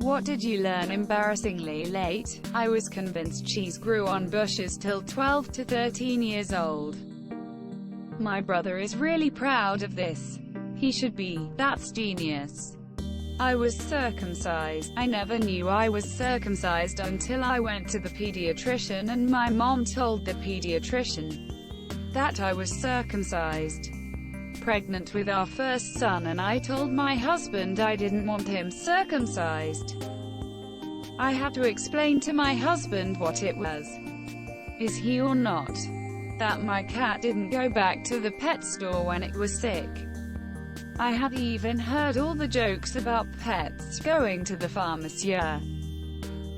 What did you learn embarrassingly late? I was convinced cheese grew on bushes till 12 to 13 years old. My brother is really proud of this. He should be. That's genius. I was circumcised. I never knew I was circumcised until I went to the pediatrician and my mom told the pediatrician that I was circumcised. Pregnant with our first son, and I told my husband I didn't want him circumcised. I had to explain to my husband what it was. Is he or not? That my cat didn't go back to the pet store when it was sick. I had even heard all the jokes about pets going to the pharmacy.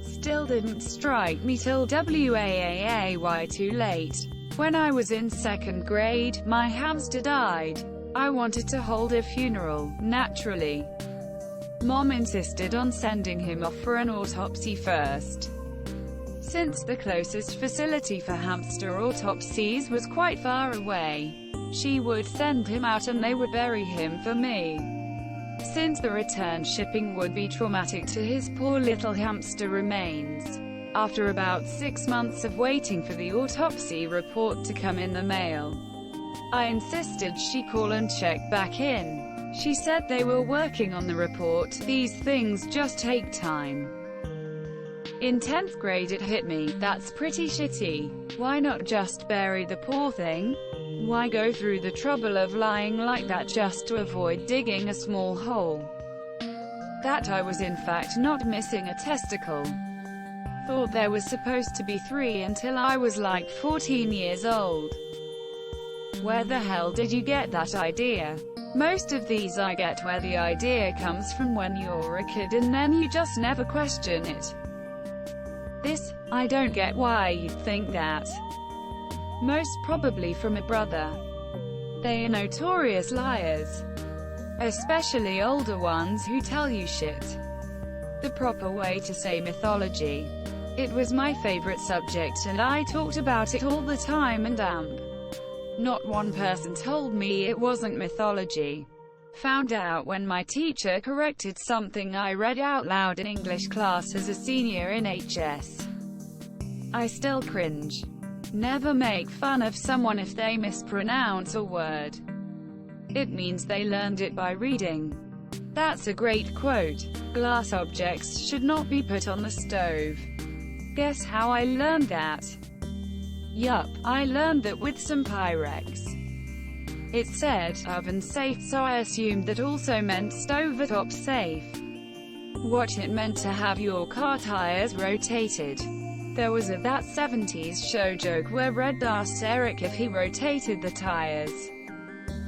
Still didn't strike me till way too late. When I was in second grade, my hamster died. I wanted to hold a funeral, naturally. Mom insisted on sending him off for an autopsy first. Since the closest facility for hamster autopsies was quite far away, she would send him out and they would bury him for me. Since the return shipping would be traumatic to his poor little hamster remains. After about 6 months of waiting for the autopsy report to come in the mail, I insisted she call and check back in. She said they were working on the report. These things just take time. In 10th grade it hit me, that's pretty shitty. Why not just bury the poor thing? Why go through the trouble of lying like that just to avoid digging a small hole? That I was in fact not missing a testicle. Thought there was supposed to be 3 until I was like 14 years old. Where the hell did you get that idea? Most of these I get where the idea comes from when you're a kid and then you just never question it. This, I don't get why you'd think that. Most probably from a brother. They are notorious liars. Especially older ones who tell you shit. The proper way to say mythology. It was my favorite subject and I talked about it all the time and not one person told me it wasn't mythology. Found out when my teacher corrected something I read out loud in English class as a senior in HS. I still cringe. Never make fun of someone if they mispronounce a word. It means they learned it by reading. That's a great quote. Glass objects should not be put on the stove. Guess how I learned that? Yup, I learned that with some Pyrex. It said, oven safe, so I assumed that also meant stovetop safe. What it meant to have your car tires rotated. There was a That 70s Show joke where Red asked Eric if he rotated the tires.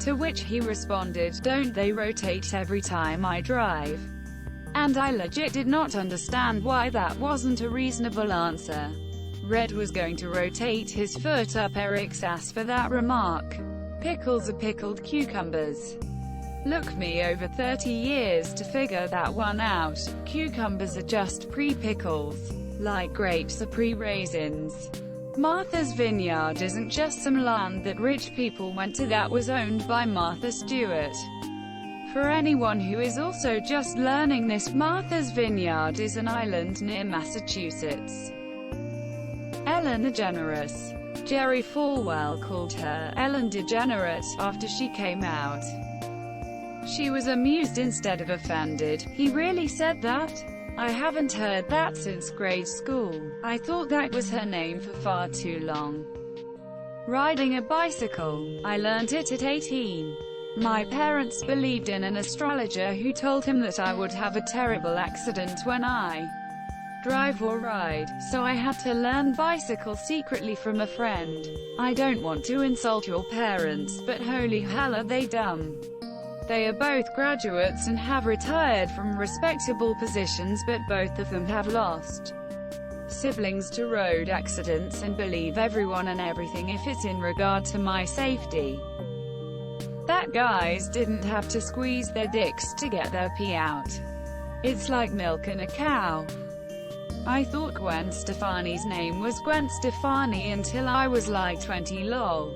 To which he responded, don't they rotate every time I drive? And I legit did not understand why that wasn't a reasonable answer. Red was going to rotate his foot up Eric's ass for that remark. Pickles are pickled cucumbers. Look me over 30 years to figure that one out. Cucumbers are just pre-pickles. Like grapes are pre-raisins. Martha's Vineyard isn't just some land that rich people went to that was owned by Martha Stewart. For anyone who is also just learning this, Martha's Vineyard is an island near Massachusetts. Ellen DeGeneres. Jerry Falwell called her Ellen DeGenerate after she came out. She was amused instead of offended. He really said that? I haven't heard that since grade school. I thought that was her name for far too long. Riding a bicycle. I learned it at 18. My parents believed in an astrologer who told him that I would have a terrible accident when I drive or ride, so I had to learn bicycle secretly from a friend. I don't want to insult your parents, but holy hell are they dumb. They are both graduates and have retired from respectable positions, but both of them have lost siblings to road accidents and believe everyone and everything if it's in regard to my safety. That guys didn't have to squeeze their dicks to get their pee out. It's like milking a cow. I thought Gwen Stefani's name was Gwen Stefani until I was like 20 lol.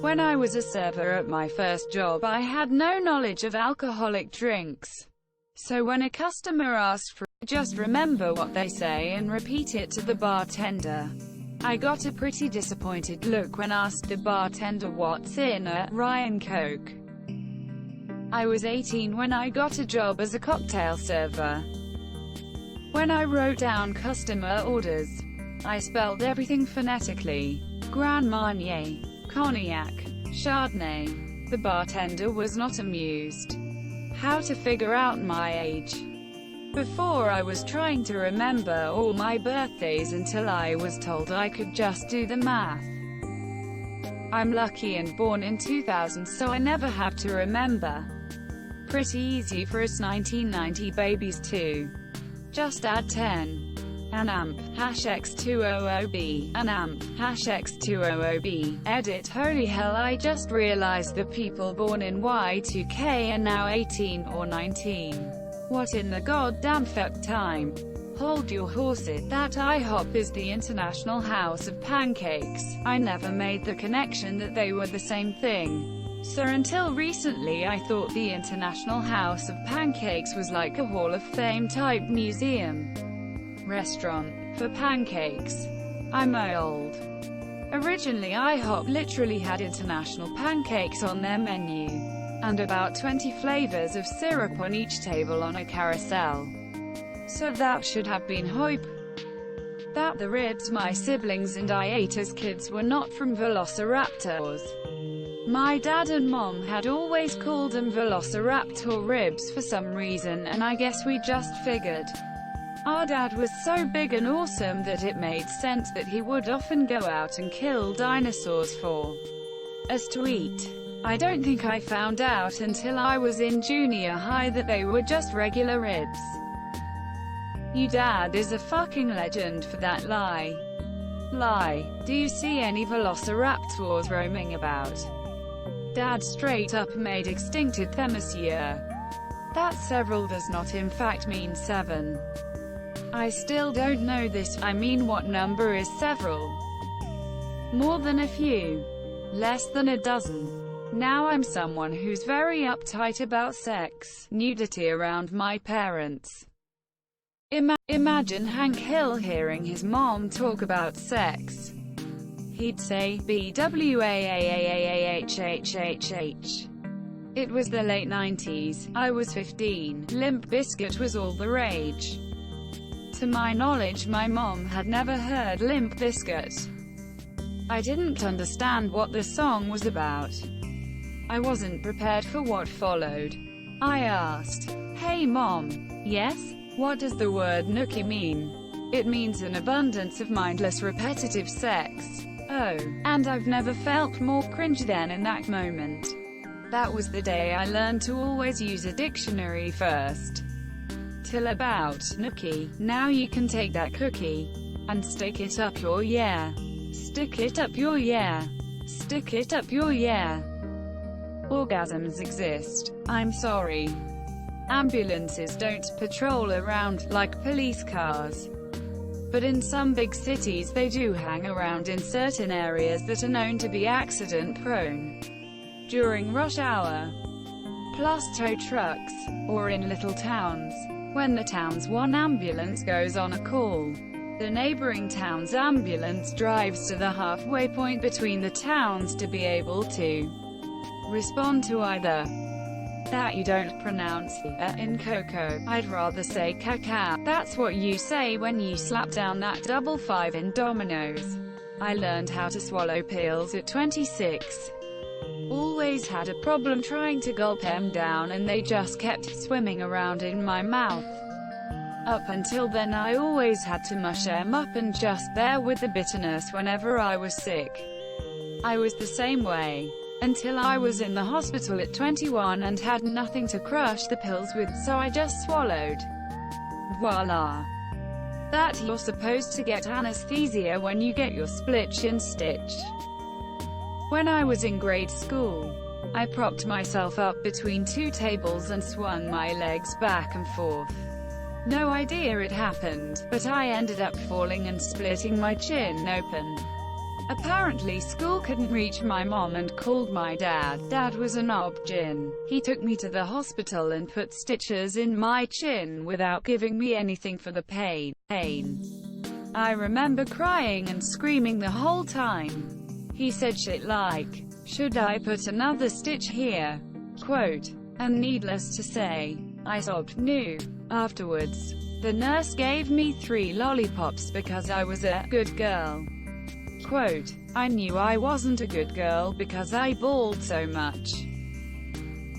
When I was a server at my first job I had no knowledge of alcoholic drinks. So when a customer asks for it, just remember what they say and repeat it to the bartender. I got a pretty disappointed look when asked the bartender what's in a Ryan Coke. I was 18 when I got a job as a cocktail server. When I wrote down customer orders, I spelled everything phonetically. Grand Marnier, Cognac, Chardonnay. The bartender was not amused. How to figure out my age? Before I was trying to remember all my birthdays until I was told I could just do the math. I'm lucky and born in 2000, so I never have to remember. Pretty easy for us 1990 babies too. Just add 10. An amp, #X200B, an amp, #X200B, edit. Holy hell, I just realized that people born in Y2K are now 18 or 19. What in the goddamn fuck time? Hold your horses. That IHOP is the International House of Pancakes. I never made the connection that they were the same thing. So until recently I thought the International House of Pancakes was like a Hall of Fame type museum. Restaurant for pancakes. I'm old. Originally IHOP literally had international pancakes on their menu, and about 20 flavors of syrup on each table on a carousel. So that should have been hype. That the ribs my siblings and I ate as kids were not from Velociraptors. My dad and mom had always called them Velociraptor ribs for some reason, and I guess we just figured our dad was so big and awesome that it made sense that he would often go out and kill dinosaurs for us to eat. I don't think I found out until I was in junior high that they were just regular ribs. Your dad is a fucking legend for that lie. Do you see any velociraptors roaming about? Dad straight up made extincted them this year. That several does not in fact mean 7. I still don't know this. I mean, what number is several? More than a few. Less than a dozen. Now I'm someone who's very uptight about sex, nudity around my parents. Imagine Hank Hill hearing his mom talk about sex. He'd say, BWAAAAHHHH. It was the late 90s, I was 15, Limp Bizkit was all the rage. To my knowledge, my mom had never heard Limp Bizkit. I didn't understand what the song was about. I wasn't prepared for what followed. I asked, "Hey mom." "Yes? What does the word nookie mean?" "It means an abundance of mindless repetitive sex." Oh, and I've never felt more cringe than in that moment. That was the day I learned to always use a dictionary first. Till about nookie. Now you can take that cookie and stick it up your yeah. Stick it up your yeah. Stick it up your yeah. Orgasms exist. I'm sorry. Ambulances don't patrol around like police cars. But in some big cities they do hang around in certain areas that are known to be accident-prone. During rush hour, plus tow trucks, or in little towns. When the town's one ambulance goes on a call, the neighboring town's ambulance drives to the halfway point between the towns to be able to respond to either. That you don't pronounce the in Coco. I'd rather say caca. That's what you say when you slap down that 5 in Domino's. I learned how to swallow pills at 26. Always had a problem trying to gulp them down, and they just kept swimming around in my mouth. Up until then I always had to mush them up and just bear with the bitterness whenever I was sick. I was the same way until I was in the hospital at 21 and had nothing to crush the pills with, so I just swallowed. Voila. That you're supposed to get anesthesia when you get your split shin stitched. When I was in grade school, I propped myself up between 2 tables and swung my legs back and forth. No idea it happened, but I ended up falling and splitting my chin open. Apparently school couldn't reach my mom and called my dad. Dad was an obgyn. He took me to the hospital and put stitches in my chin without giving me anything for the pain. I remember crying and screaming the whole time. He said shit like, "Should I put another stitch here?" Quote. And needless to say, I sobbed. No. Afterwards, the nurse gave me 3 lollipops because I was a good girl. Quote, I knew I wasn't a good girl because I bawled so much.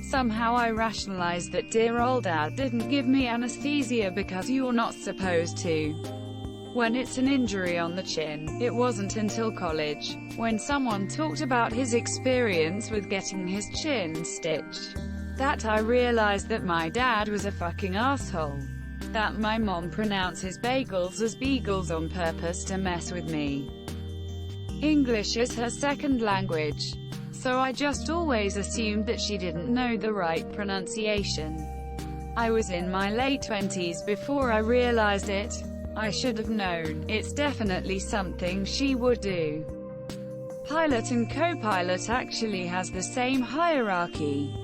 Somehow I rationalized that dear old dad didn't give me anesthesia because you're not supposed to. When it's an injury on the chin. It wasn't until college, when someone talked about his experience with getting his chin stitched, that I realized that my dad was a fucking asshole. That my mom pronounces bagels as beagles on purpose to mess with me. English is her second language, so I just always assumed that she didn't know the right pronunciation. I was in my late 20s before I realized it. I should have known. It's definitely something she would do. Pilot and co-pilot actually has the same hierarchy.